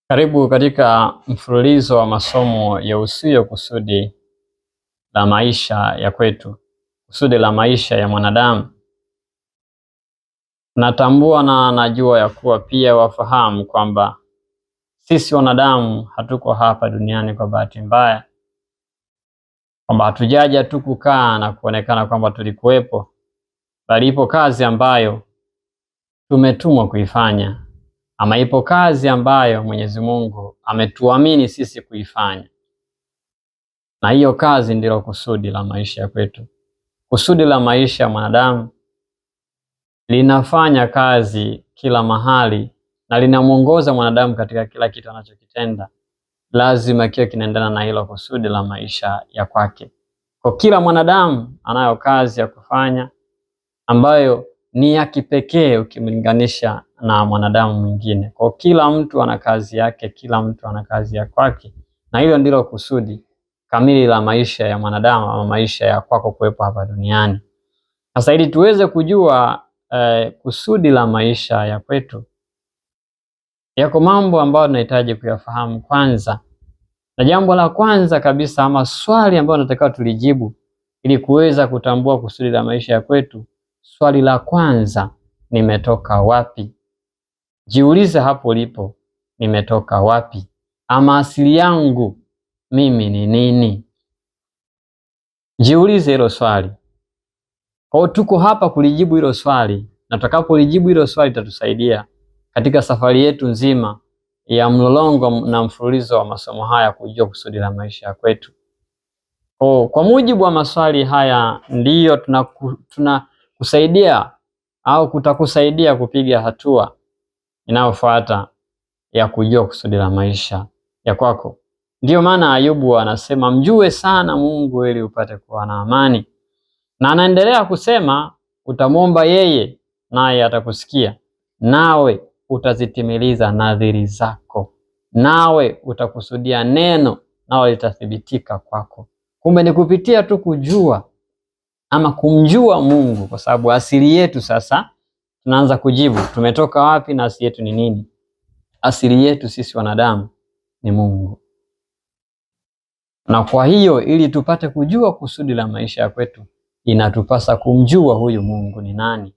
Karibu katika mfululizo wa masomo ya Usuyo, kusudi la maisha ya kwetu, kusudi la maisha ya mwanadamu. Natambua na najua ya kuwa pia wafahamu kwamba sisi wanadamu hatuko hapa duniani kwa bahati mbaya, kwamba hatujaja tu kukaa na kuonekana kwamba tulikuwepo, bali ipo kazi ambayo tumetumwa kuifanya, ama ipo kazi ambayo Mwenyezi Mungu ametuamini sisi kuifanya. Na hiyo kazi ndilo kusudi la maisha ya kwetu. Kusudi la maisha ya mwanadamu linafanya kazi kila mahali na linamuongoza mwanadamu katika kila kitu anachokitenda. Lazima kiwe kinaendana na hilo kusudi la maisha ya kwake. Kwa kila mwanadamu anayo kazi ya kufanya ambayo ni ya kipekee ukimlinganisha na mwanadamu mwingine. Kwa kila mtu ana kazi yake, kila mtu ana kazi ya kwake, na hilo ndilo kusudi kamili la maisha ya mwanadamu ama maisha ya kwako kuwepo hapa duniani. Sasa ili tuweze kujua kusudi la maisha ya kwetu, yako mambo ambayo tunahitaji kuyafahamu kwanza. Na jambo la kwanza kabisa ama swali ambalo nataka tulijibu ili kuweza kutambua kusudi la maisha ya kwetu, swali la kwanza, nimetoka wapi? Jiulize hapo ulipo, nimetoka wapi? Ama asili yangu mimi ni nini? Jiulize hilo swali. Kwa tuko hapa kulijibu hilo swali, na tutakapolijibu hilo swali tatusaidia katika safari yetu nzima ya mlolongo na mfululizo wa masomo haya kujua kusudi la maisha ya kwetu. Kwa mujibu wa maswali haya ndiyo tunakusaidia au kutakusaidia kupiga hatua inayofuata ya kujua kusudi la maisha ya kwako. Ndiyo maana Ayubu anasema mjue sana Mungu ili upate kuwa na amani. Na anaendelea kusema utamwomba yeye naye atakusikia, nawe utazitimiliza nadhiri zako, nawe utakusudia neno nawe litathibitika kwako. Kumbe ni kupitia tu kujua ama kumjua Mungu, kwa sababu asili yetu sasa tunaanza kujibu tumetoka wapi na asili yetu ni nini. Asili yetu sisi wanadamu ni Mungu. Na kwa hiyo ili tupate kujua kusudi la maisha ya kwetu, inatupasa kumjua huyu Mungu ni nani.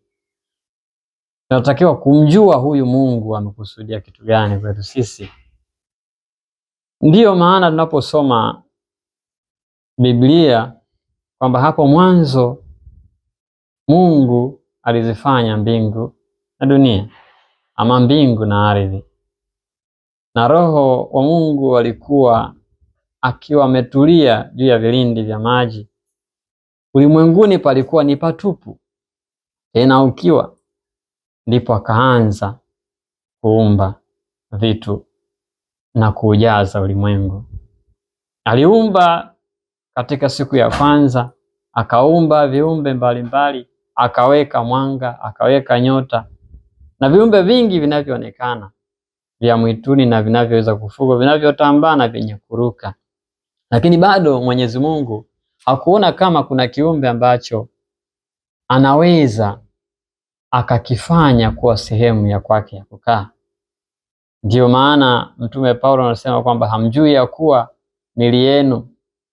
Tunatakiwa kumjua huyu Mungu amekusudia kitu gani kwetu sisi. Ndiyo maana tunaposoma Biblia kwamba hapo mwanzo Mungu alizifanya mbingu na dunia, ama mbingu na ardhi, na Roho wa Mungu alikuwa akiwa ametulia juu ya vilindi vya maji. Ulimwenguni palikuwa ni patupu tena ukiwa, ndipo akaanza kuumba vitu na kujaza ulimwengu. Aliumba katika siku ya kwanza, akaumba viumbe mbalimbali, akaweka mwanga, akaweka nyota na viumbe vingi vinavyoonekana vya mwituni na vinavyoweza kufugwa, vinavyotambaa na vyenye kuruka. Lakini bado Mwenyezi Mungu hakuona kama kuna kiumbe ambacho anaweza akakifanya kuwa sehemu ya kwake ya kukaa. Ndiyo maana Mtume Paulo anasema kwamba hamjui ya kuwa miili yenu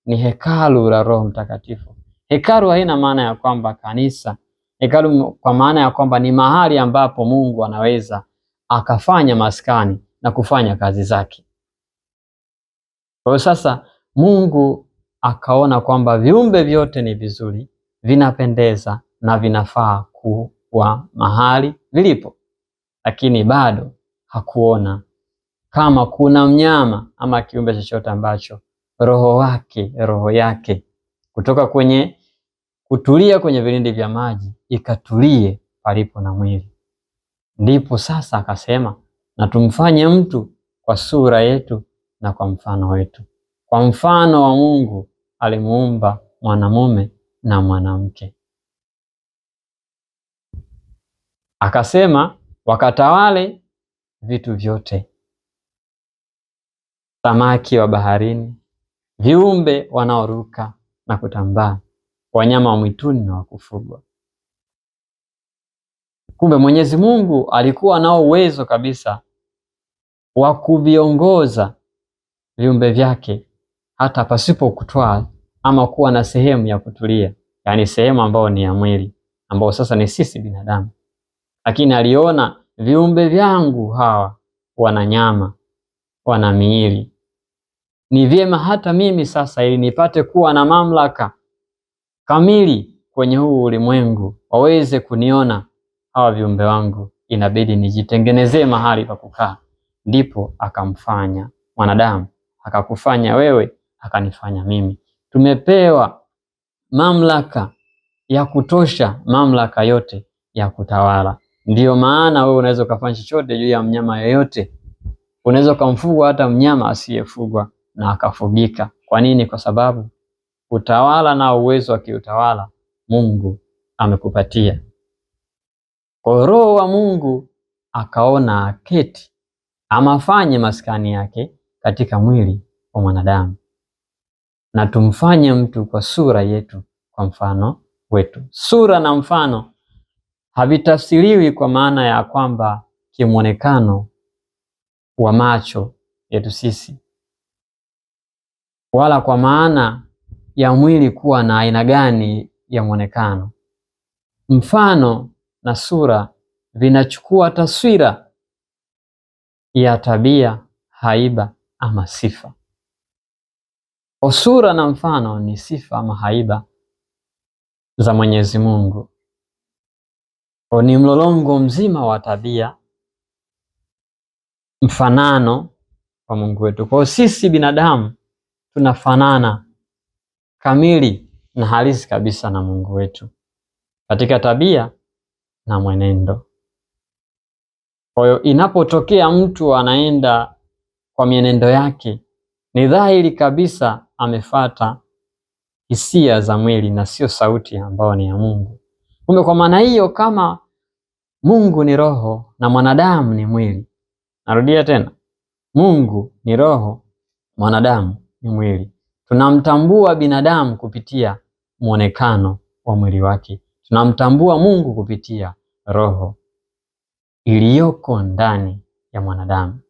ni hekalu la Roho Mtakatifu. Hekalu haina maana ya kwamba kanisa. Hekalu kwa maana ya kwamba ni mahali ambapo Mungu anaweza akafanya maskani na kufanya kazi zake. Kwa hiyo sasa Mungu akaona kwamba viumbe vyote ni vizuri, vinapendeza na vinafaa kuwa mahali vilipo, lakini bado hakuona kama kuna mnyama ama kiumbe chochote ambacho roho yake kutoka kwenye kutulia kwenye vilindi vya maji ikatulie palipo na mwili. Ndipo sasa akasema na tumfanye mtu kwa sura yetu na kwa mfano wetu. Kwa mfano wa Mungu alimuumba mwanamume na mwanamke. Akasema wakatawale vitu vyote, samaki wa baharini, viumbe wanaoruka na kutambaa, wanyama wa mwituni na wa kufugwa. Kumbe Mwenyezi Mungu alikuwa nao uwezo kabisa wa kuviongoza viumbe vyake hata pasipo kutwaa ama kuwa na sehemu ya kutulia, yaani sehemu ambayo ni ya mwili, ambao sasa ni sisi binadamu. Lakini aliona viumbe vyangu hawa wana nyama, wana miili, ni vyema hata mimi sasa, ili nipate kuwa na mamlaka kamili kwenye huu ulimwengu, waweze kuniona hawa viumbe wangu, inabidi nijitengenezee mahali pa kukaa. Ndipo akamfanya mwanadamu, akakufanya wewe, akanifanya mimi. Tumepewa mamlaka ya kutosha, mamlaka yote ya kutawala. Ndiyo maana wewe unaweza ukafanya chochote juu ya mnyama yeyote. Unaweza ukamfuga hata mnyama asiyefugwa na akafugika. Kwa nini? Kwa sababu utawala na uwezo wa kiutawala Mungu amekupatia. Kwa Roho wa Mungu akaona aketi ama afanye maskani yake katika mwili wa mwanadamu, na tumfanye mtu kwa sura yetu, kwa mfano wetu. Sura na mfano havitafsiriwi kwa maana ya kwamba kimwonekano wa macho yetu sisi, wala kwa maana ya mwili kuwa na aina gani ya mwonekano. Mfano na sura vinachukua taswira ya tabia, haiba ama sifa. Kwa sura na mfano ni sifa ama haiba za Mwenyezi Mungu. Kwa ni mlolongo mzima wa tabia, mfanano wa Mungu wetu. Kwa sisi binadamu tunafanana kamili na halisi kabisa na Mungu wetu katika tabia na mwenendo. Kwa hiyo inapotokea mtu anaenda kwa mienendo yake, ni dhahiri kabisa amefata hisia za mwili na sio sauti ambayo ni ya Mungu. Kumbe kwa maana hiyo, kama Mungu ni roho na mwanadamu ni mwili, narudia tena, Mungu ni roho, mwanadamu ni mwili. Tunamtambua binadamu kupitia muonekano wa mwili wake. Tunamtambua Mungu kupitia roho iliyoko ndani ya mwanadamu.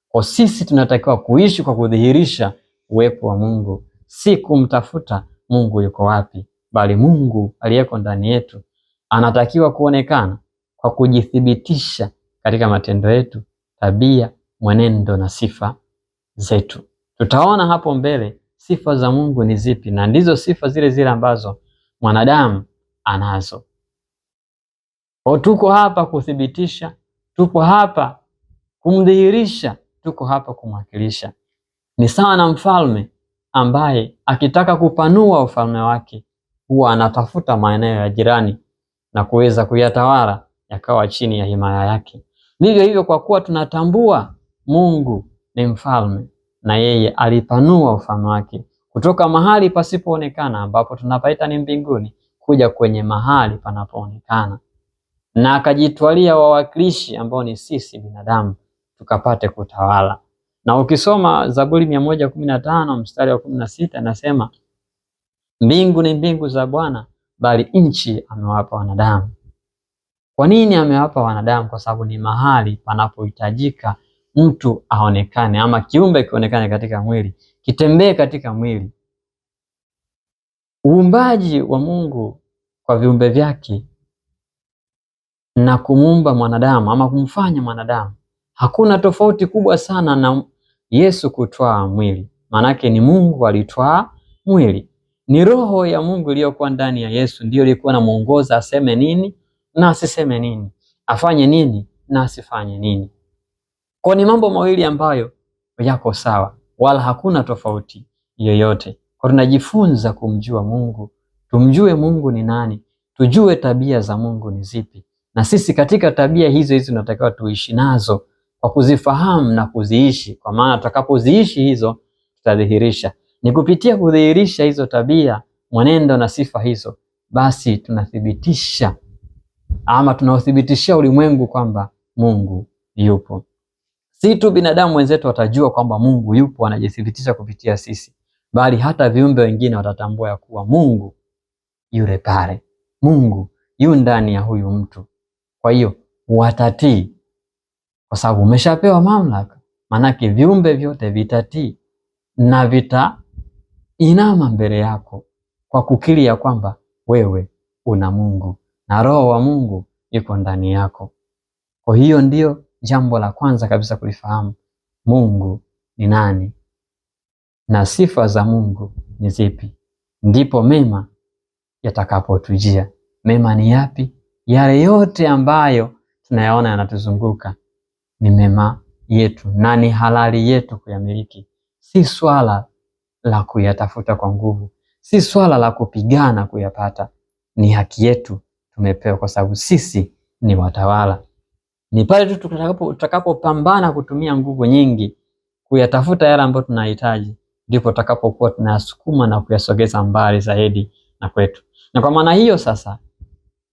Kwa sisi tunatakiwa kuishi kwa kudhihirisha uwepo wa Mungu, si kumtafuta Mungu yuko wapi, bali Mungu aliyeko ndani yetu anatakiwa kuonekana kwa kujithibitisha katika matendo yetu, tabia, mwenendo na sifa zetu. Tutaona hapo mbele sifa za Mungu ni zipi, na ndizo sifa zile zile ambazo mwanadamu anazo. Kwa tuko hapa kuthibitisha, tuko hapa kumdhihirisha, tuko hapa kumwakilisha. Ni sawa na mfalme ambaye akitaka kupanua ufalme wake huwa anatafuta maeneo ya jirani na kuweza kuyatawala yakawa chini ya himaya yake. Vivyo hivyo, kwa kuwa tunatambua Mungu ni mfalme na yeye alipanua ufalme wake kutoka mahali pasipoonekana ambapo tunapaita ni mbinguni kuja kwenye mahali panapoonekana, na akajitwalia wawakilishi ambao ni sisi binadamu tukapate kutawala. Na ukisoma Zaburi 115 mstari wa 16 nasema, mbingu ni mbingu za Bwana, bali nchi amewapa wanadamu. Kwa nini amewapa wanadamu? Kwa sababu ni mahali panapohitajika mtu aonekane ama kiumbe kionekane katika mwili, kitembee katika mwili. Uumbaji wa Mungu kwa viumbe vyake na kumuumba mwanadamu ama kumfanya mwanadamu, hakuna tofauti kubwa sana na Yesu kutwaa mwili. Maanake ni Mungu alitwaa mwili. Ni roho ya Mungu iliyokuwa ndani ya Yesu ndiyo ilikuwa inamuongoza aseme nini na asiseme nini, afanye nini na asifanye nini. Kwa ni mambo mawili ambayo yako sawa, wala hakuna tofauti yoyote. Kwa tunajifunza kumjua Mungu, tumjue Mungu ni nani, tujue tabia za Mungu ni zipi, na sisi katika tabia hizo tunatakiwa tuishi nazo kwa kuzifahamu na kuziishi, kwa maana tutakapoziishi hizo tutadhihirisha. Ni kupitia kudhihirisha hizo tabia, mwenendo na sifa hizo, basi tunathibitisha ama tunaothibitishia ulimwengu kwamba Mungu yupo. Si tu binadamu wenzetu watajua kwamba Mungu yupo, anajithibitisha kupitia sisi, bali hata viumbe wengine watatambua ya kuwa Mungu yule pale, Mungu yu ndani ya huyu mtu. Kwa hiyo watatii, kwa sababu umeshapewa mamlaka. Manake viumbe vyote vitatii na vitainama mbele yako kwa kukiri ya kwamba wewe una Mungu na Roho wa Mungu yuko ndani yako. Kwa hiyo ndio jambo la kwanza kabisa kulifahamu Mungu ni nani na sifa za Mungu ni zipi, ndipo mema yatakapotujia. Mema ni yapi? Yale yote ambayo tunayaona yanatuzunguka ni mema yetu na ni halali yetu kuyamiliki. Si swala la kuyatafuta kwa nguvu, si swala la kupigana kuyapata. Ni haki yetu tumepewa, kwa sababu sisi ni watawala. Ni pale tu tutakapopambana kutumia nguvu nyingi kuyatafuta yale ambayo tunahitaji, ndipo tutakapokuwa tunayasukuma na kuyasogeza mbali zaidi na kwetu. Na kwa maana hiyo sasa,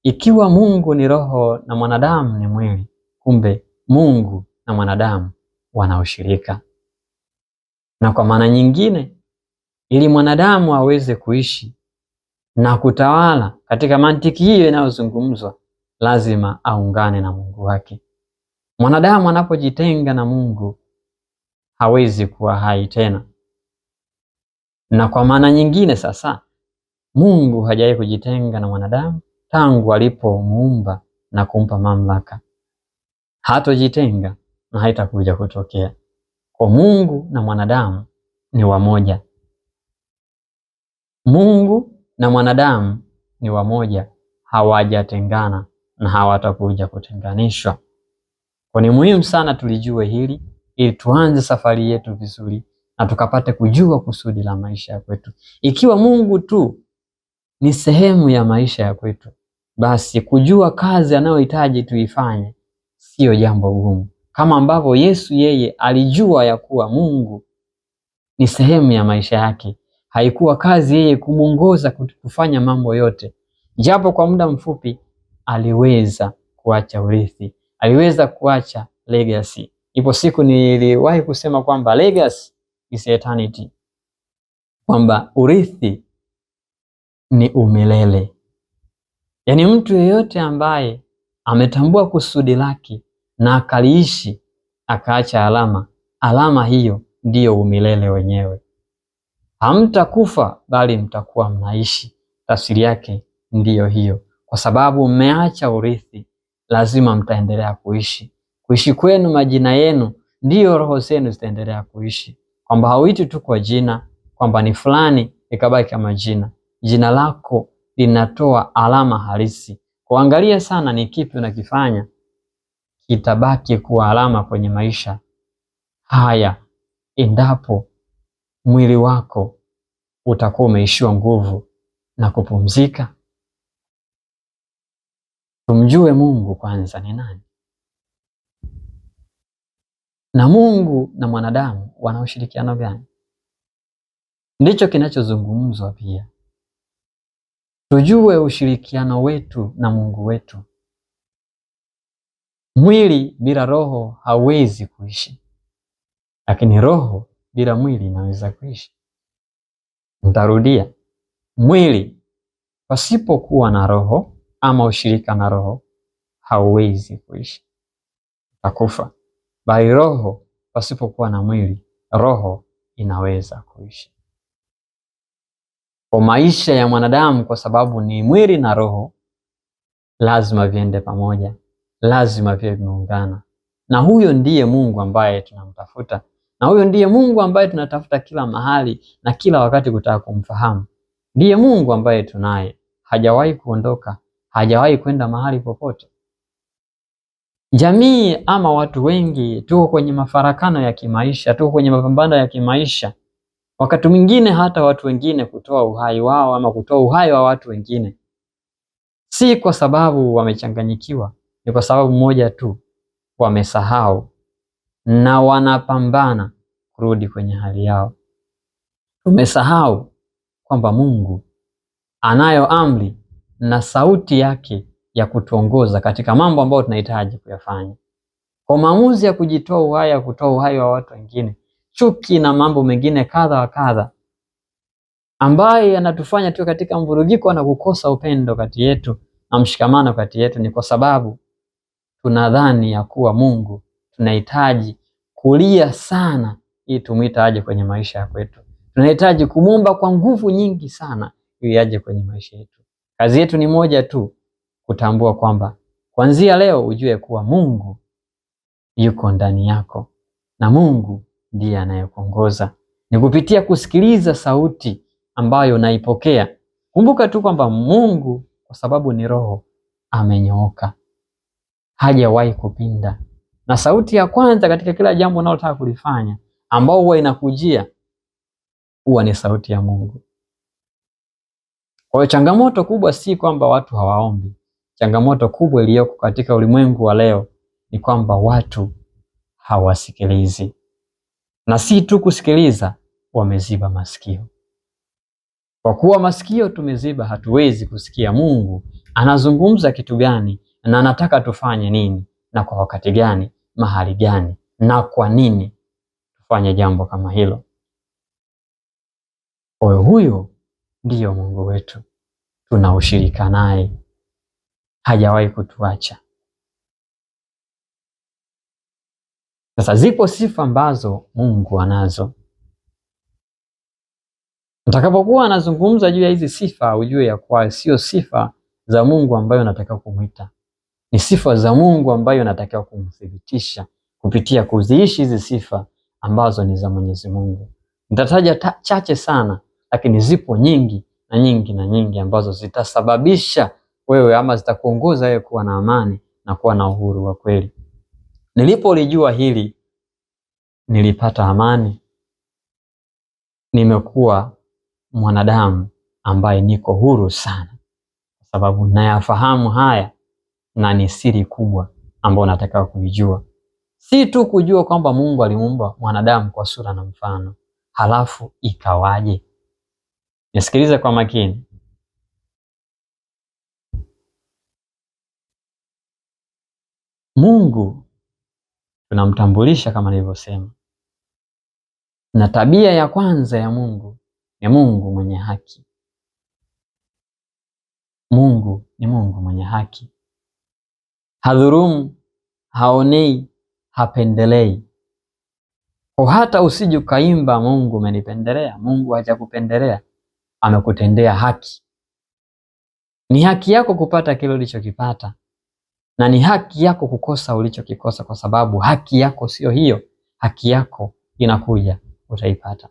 ikiwa Mungu ni roho na mwanadamu ni mwili, kumbe Mungu na mwanadamu wana ushirika. Na kwa maana nyingine, ili mwanadamu aweze kuishi na kutawala katika mantiki hiyo inayozungumzwa, lazima aungane na Mungu wake. Mwanadamu anapojitenga na Mungu hawezi kuwa hai tena. Na kwa maana nyingine sasa, Mungu hajawahi kujitenga na mwanadamu tangu alipomuumba na kumpa mamlaka. Hatojitenga na haitakuja kutokea. Kwa Mungu na mwanadamu ni wamoja. Mungu na mwanadamu ni wamoja, hawajatengana na hawatakuja kutenganishwa. Kwa ni muhimu sana tulijue hili ili tuanze safari yetu vizuri na tukapate kujua kusudi la maisha ya kwetu. Ikiwa Mungu tu ni sehemu ya maisha ya kwetu, basi kujua kazi anayohitaji tuifanye sio jambo gumu. Kama ambavyo Yesu yeye alijua ya kuwa Mungu ni sehemu ya maisha yake, haikuwa kazi yeye kumuongoza kufanya mambo yote. Japo kwa muda mfupi aliweza kuacha urithi, aliweza kuacha legacy. Ipo siku niliwahi kusema kwamba legacy is eternity, kwamba urithi ni umilele. Yaani mtu yeyote ambaye ametambua kusudi lake na akaliishi akaacha alama, alama hiyo ndiyo umilele wenyewe. Hamtakufa bali mtakuwa mnaishi. Tafsiri yake ndiyo hiyo. Kwa sababu mmeacha urithi, lazima mtaendelea kuishi. Kuishi kwenu, majina yenu, ndiyo roho zenu zitaendelea kuishi. Kwamba hauiti tu kwa jina, kwamba ni fulani ikabaki kama jina. Jina lako linatoa alama halisi. Kuangalia sana ni kipi unakifanya kitabaki kuwa alama kwenye maisha haya, endapo mwili wako utakuwa umeishiwa nguvu na kupumzika. Tumjue Mungu kwanza ni nani, na Mungu na mwanadamu wana ushirikiano gani? Ndicho kinachozungumzwa pia. Tujue ushirikiano wetu na Mungu wetu. Mwili bila roho hauwezi kuishi, lakini roho bila mwili inaweza kuishi. Nitarudia, mwili pasipokuwa na roho ama ushirika na roho hauwezi kuishi, utakufa. Bali roho pasipokuwa na mwili, roho inaweza kuishi. Kwa maisha ya mwanadamu, kwa sababu ni mwili na roho, lazima viende pamoja, lazima viwe vimeungana. Na huyo ndiye Mungu ambaye tunamtafuta, na huyo ndiye Mungu ambaye tunatafuta kila mahali na kila wakati kutaka kumfahamu. Ndiye Mungu ambaye tunaye, hajawahi kuondoka, hajawahi kwenda mahali popote. Jamii ama watu wengi tuko kwenye mafarakano ya kimaisha, tuko kwenye mapambano ya kimaisha. Wakati mwingine hata watu wengine kutoa uhai wao ama kutoa uhai wa watu wengine, si kwa sababu wamechanganyikiwa, ni kwa sababu moja tu, wamesahau na wanapambana kurudi kwenye hali yao. Tumesahau kwamba Mungu anayo amri na sauti yake ya kutuongoza katika mambo ambayo tunahitaji kuyafanya. Kwa maamuzi ya kujitoa uhai, ya kutoa uhai wa watu wengine, chuki na mambo mengine kadha wa kadha ambaye yanatufanya tuwe katika mvurugiko na kukosa upendo kati yetu na mshikamano kati yetu, ni kwa sababu tunadhani ya kuwa Mungu tunahitaji kulia sana ili tumuite aje kwenye maisha ya kwetu. Tunahitaji kumwomba kwa nguvu nyingi sana ili aje kwenye maisha yetu. Kazi yetu ni moja tu, kutambua kwamba kuanzia leo ujue kuwa Mungu yuko ndani yako na Mungu ndiye anayekuongoza. Ni kupitia kusikiliza sauti ambayo naipokea. Kumbuka tu kwamba Mungu kwa sababu ni roho amenyooka, hajawahi kupinda. Na sauti ya kwanza katika kila jambo unalotaka kulifanya ambao huwa inakujia huwa ni sauti ya Mungu. Kwa hiyo changamoto kubwa si kwamba watu hawaombi. Changamoto kubwa iliyoko katika ulimwengu wa leo ni kwamba watu hawasikilizi. Na si tu kusikiliza, wameziba masikio. Kwa kuwa masikio tumeziba, hatuwezi kusikia Mungu anazungumza kitu gani na anataka tufanye nini na kwa wakati gani, mahali gani na kwa nini tufanye jambo kama hilo. Kwa hiyo huyo ndiyo Mungu wetu, tunaushirika naye, hajawahi kutuacha. Sasa zipo sifa ambazo Mungu anazo. Utakapokuwa anazungumza juu ya hizi sifa, ujue ya kuwa sio sifa za Mungu ambayo unatakiwa kumwita, ni sifa za Mungu ambayo unatakiwa kumthibitisha kupitia kuziishi hizi sifa ambazo ni za Mwenyezi Mungu. Nitataja chache sana, lakini zipo nyingi na nyingi na nyingi ambazo zitasababisha wewe ama zitakuongoza wewe kuwa na amani na kuwa na uhuru wa kweli. Nilipolijua hili, nilipata amani. Nimekuwa mwanadamu ambaye niko huru sana, kwa sababu nayafahamu haya na ni siri kubwa ambayo nataka kuijua. Si tu kujua kwamba Mungu alimuumba mwanadamu kwa sura na mfano, halafu ikawaje? Nisikilize kwa makini. Mungu tunamtambulisha kama nilivyosema, na tabia ya kwanza ya Mungu ni Mungu mwenye haki. Mungu ni Mungu mwenye haki, hadhulumu, haonei, hapendelei. Kwa hata usije ukaimba Mungu umenipendelea, Mungu hajakupendelea, amekutendea haki. Ni haki yako kupata kile ulichokipata na ni haki yako kukosa ulichokikosa, kwa sababu haki yako sio hiyo. Haki yako inakuja, utaipata.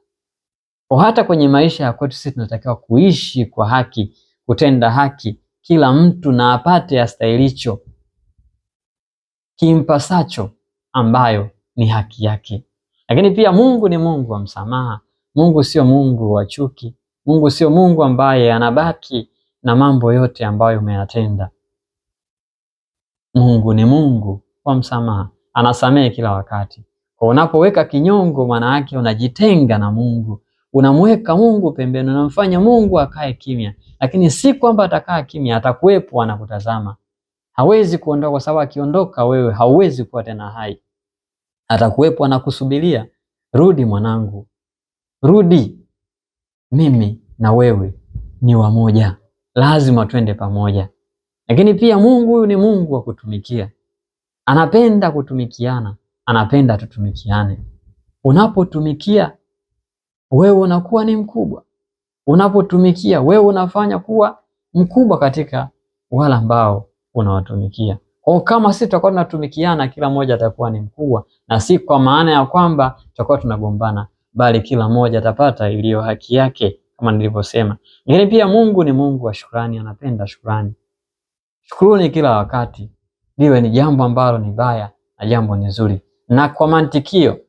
Kwa hata kwenye maisha ya kwetu sisi tunatakiwa kuishi kwa haki, kutenda haki, kila mtu na apate astahilicho, kimpasacho, ambayo ni haki yake. Lakini pia Mungu ni Mungu wa msamaha. Mungu sio Mungu wa chuki. Mungu sio Mungu ambaye anabaki na mambo yote ambayo umeyatenda. Mungu ni Mungu wa msamaha, anasamehe kila wakati. Kwa unapoweka kinyongo, maana yake unajitenga na Mungu, unamweka Mungu pembeni, unamfanya Mungu akae kimya. Lakini si kwamba atakaa kimya, atakuwepo, anakutazama. Hawezi kuondoka, kwa sababu akiondoka wewe hauwezi kuwa tena hai. Atakuwepo, anakusubiria. Rudi mwanangu, rudi, mimi na wewe ni wamoja, lazima twende pamoja. Lakini pia Mungu huyu ni Mungu wa kutumikia. Anapenda kutumikiana, anapenda tutumikiane. Unapotumikia wewe unakuwa ni mkubwa. Unapotumikia wewe unafanya kuwa mkubwa katika wale ambao unawatumikia. Kwa kama sisi tutakuwa tunatumikiana, kila mmoja atakuwa ni mkubwa, na si kwa maana ya kwamba tutakuwa tunagombana, bali kila mmoja atapata iliyo haki yake kama nilivyosema. Lakini pia Mungu ni Mungu wa shukrani, anapenda shukrani. Shukruni kila wakati, liwe ni jambo ambalo ni baya na jambo ni zuri. Na kwa mantikio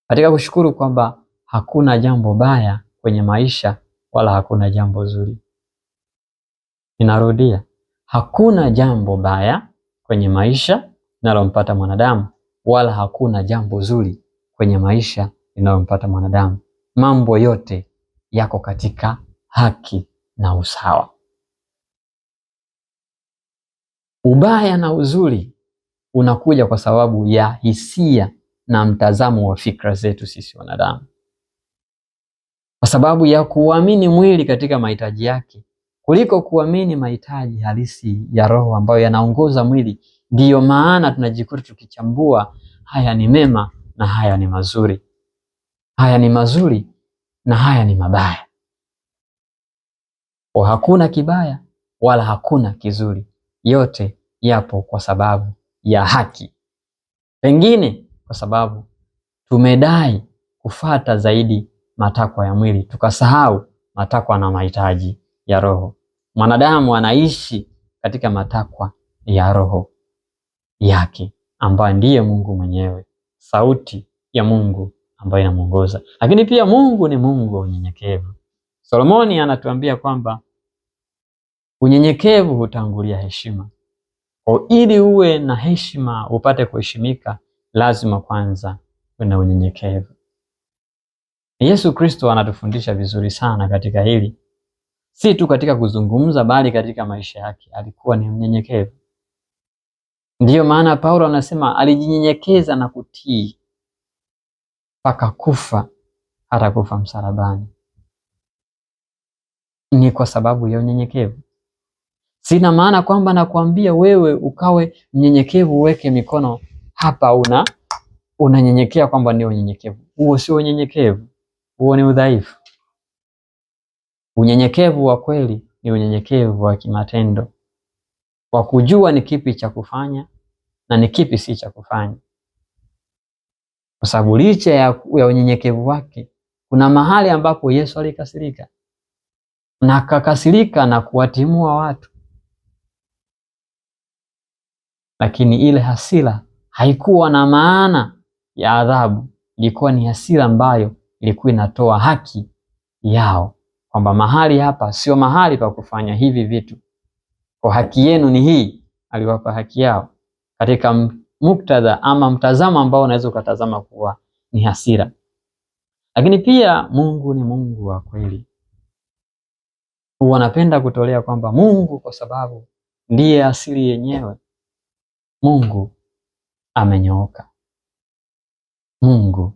katika kushukuru kwamba hakuna jambo baya kwenye maisha wala hakuna jambo zuri. Ninarudia, hakuna jambo baya kwenye maisha linalompata mwanadamu wala hakuna jambo zuri kwenye maisha linalompata mwanadamu. Mambo yote yako katika haki na usawa. Ubaya na uzuri unakuja kwa sababu ya hisia na mtazamo wa fikra zetu sisi wanadamu. Kwa sababu ya kuamini mwili katika mahitaji yake kuliko kuamini mahitaji halisi ya roho ambayo yanaongoza mwili. Ndiyo maana tunajikuta tukichambua haya ni mema na haya ni mazuri, haya ni mazuri na haya ni mabaya. Kwa hakuna kibaya wala hakuna kizuri, yote yapo kwa sababu ya haki. Pengine kwa sababu tumedai kufata zaidi matakwa ya mwili, tukasahau matakwa na mahitaji ya roho. Mwanadamu anaishi katika matakwa ya roho yake, ambaye ndiye Mungu mwenyewe, sauti ya Mungu ambayo inamuongoza. Lakini pia Mungu ni Mungu wa unyenyekevu. Solomoni anatuambia kwamba unyenyekevu hutangulia heshima. Kwa ili uwe na heshima, upate kuheshimika, lazima kwanza uwe na unyenyekevu. Yesu Kristo anatufundisha vizuri sana katika hili, si tu katika kuzungumza, bali katika maisha yake alikuwa ni mnyenyekevu. Ndiyo maana Paulo anasema alijinyenyekeza na kutii mpaka kufa, hata kufa msalabani. Ni kwa sababu ya unyenyekevu. Sina maana kwamba nakwambia wewe ukawe mnyenyekevu, uweke mikono hapa unanyenyekea kwamba ni unyenyekevu. Huo sio unyenyekevu, huo ni udhaifu. Unyenyekevu wa kweli ni unyenyekevu wa kimatendo, kwa kujua ni kipi cha kufanya na ni kipi si cha kufanya. Kwa sababu licha ya unyenyekevu wake, kuna mahali ambapo Yesu alikasirika, na akakasirika na kuwatimua watu. Lakini ile hasira haikuwa na maana ya adhabu, ilikuwa ni hasira ambayo ilikuwa inatoa haki yao, kwamba mahali hapa sio mahali pa kufanya hivi vitu, kwa haki yenu ni hii. Aliwapa haki yao katika muktadha ama mtazamo ambao unaweza ukatazama kuwa ni hasira. Lakini pia Mungu ni Mungu wa kweli. Wanapenda kutolea kwamba Mungu, kwa sababu ndiye asili yenyewe, Mungu amenyooka. Mungu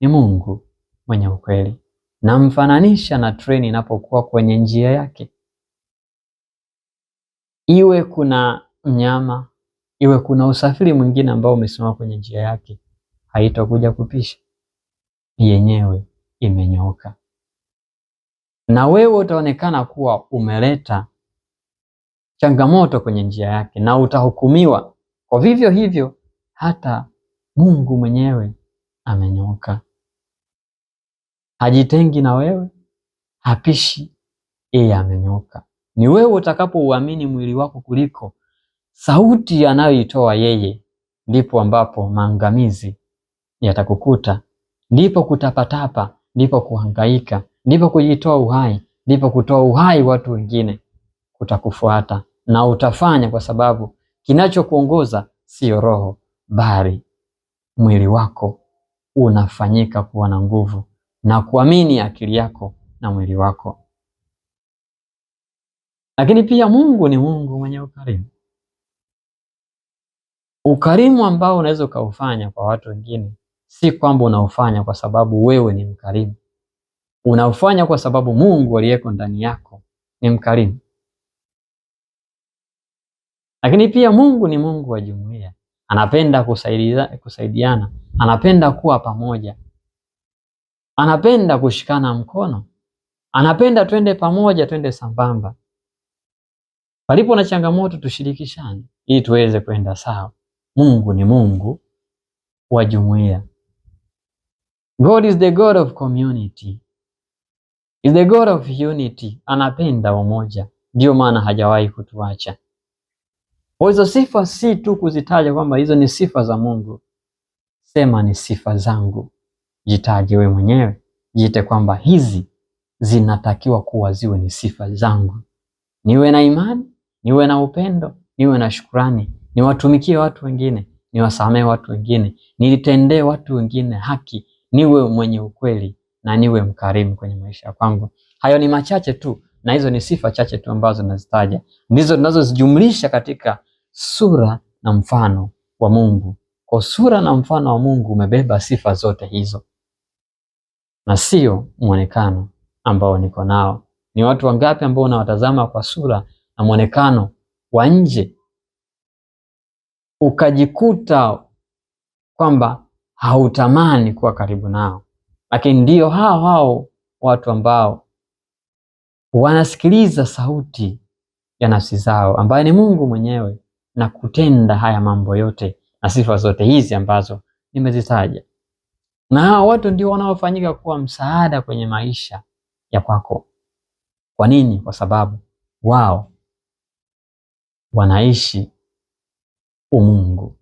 ni Mungu mwenye ukweli. Namfananisha na treni inapokuwa kwenye njia yake. Iwe kuna mnyama, iwe kuna usafiri mwingine ambao umesimama kwenye njia yake, haitakuja kupisha. Yenyewe imenyooka. Na wewe utaonekana kuwa umeleta changamoto kwenye njia yake na utahukumiwa. Kwa vivyo hivyo hata Mungu mwenyewe amenyooka. Hajitengi na wewe, hapishi, yeye amenyooka. Ni wewe utakapouamini mwili wako kuliko sauti anayoitoa yeye, ndipo ambapo maangamizi yatakukuta, ndipo kutapatapa, ndipo kuhangaika, ndipo kujitoa uhai, ndipo kutoa uhai watu wengine kutakufuata, na utafanya kwa sababu kinachokuongoza sio roho, bali mwili wako unafanyika kuwa na nguvu na kuamini akili yako na mwili wako. Lakini pia Mungu ni Mungu mwenye ukarimu. Ukarimu ambao unaweza ukaufanya kwa watu wengine, si kwamba unaufanya kwa sababu wewe ni mkarimu. Unaufanya kwa sababu Mungu aliyeko ndani yako ni mkarimu. Lakini pia Mungu ni Mungu wa jumuiya. Anapenda kusaidiana, anapenda kuwa pamoja, anapenda kushikana mkono, anapenda twende pamoja, twende sambamba. Palipo na changamoto tushirikishane ili tuweze kwenda sawa. Mungu ni Mungu wa jumuiya. God is the God of community. Is the God of unity. Anapenda umoja, ndio maana hajawahi kutuacha. Kwa hizo sifa si tu kuzitaja kwamba hizo ni sifa za Mungu. Sema ni sifa zangu. Jitaje wewe mwenyewe, jiite kwamba hizi zinatakiwa kuwa ziwe ni sifa zangu. Niwe na imani, niwe na upendo, niwe na shukrani, niwatumikie watu wengine, niwasamehe watu wengine, nitendee watu wengine haki, niwe mwenye ukweli na niwe mkarimu kwenye maisha kwangu. Hayo ni machache tu, na hizo ni sifa chache tu ambazo nazitaja. Ndizo tunazozijumlisha katika sura na mfano wa Mungu. Kwa sura na mfano wa Mungu umebeba sifa zote hizo, na sio muonekano ambao niko nao. Ni watu wangapi ambao unawatazama kwa sura na muonekano wa nje, ukajikuta kwamba hautamani kuwa karibu nao, lakini ndio hao watu ambao wanasikiliza sauti ya nafsi zao ambaye ni Mungu mwenyewe na kutenda haya mambo yote na sifa zote hizi ambazo nimezitaja. Na hao watu ndio wanaofanyika kuwa msaada kwenye maisha ya kwako. Kwa nini? Kwa sababu wao wanaishi umungu.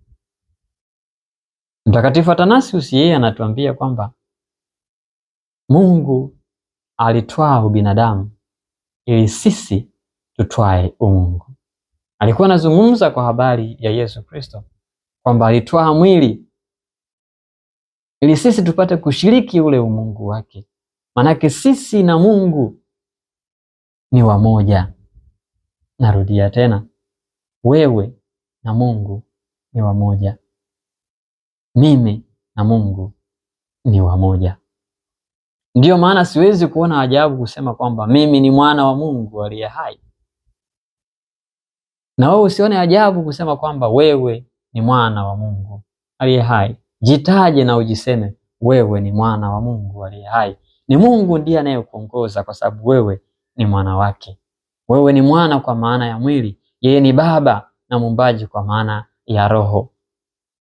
Mtakatifu Athanasius yeye anatuambia kwamba Mungu alitwaa ubinadamu ili sisi tutwae umungu. Alikuwa anazungumza kwa habari ya Yesu Kristo kwamba alitwaa mwili ili sisi tupate kushiriki ule umungu wake. Manake sisi na Mungu ni wamoja. Narudia tena, wewe na Mungu ni wamoja. Mimi na Mungu ni wamoja. Ndiyo maana siwezi kuona ajabu kusema kwamba mimi ni mwana wa Mungu aliye hai. Na wewe usione ajabu kusema kwamba wewe ni mwana wa Mungu aliye hai. Jitaje na ujiseme wewe ni mwana wa Mungu aliye hai. Ni Mungu ndiye anayekuongoza kwa sababu wewe ni mwana wake. Wewe ni mwana kwa maana ya mwili, yeye ni baba na muumbaji kwa maana ya roho.